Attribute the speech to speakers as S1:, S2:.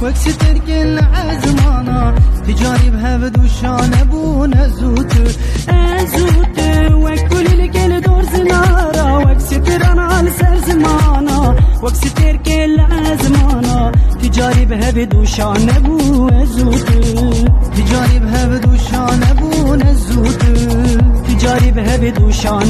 S1: وكستر كل عزمانا تجاري بها بدوشان بون ازوت وكل الكل دور زنارا وكستر انا لسر زمانا وكستر كل عزمانا تجاري بها بدوشان بون ازوت تجاري بها بدوشان بون ازوت تجاري بها بدوشان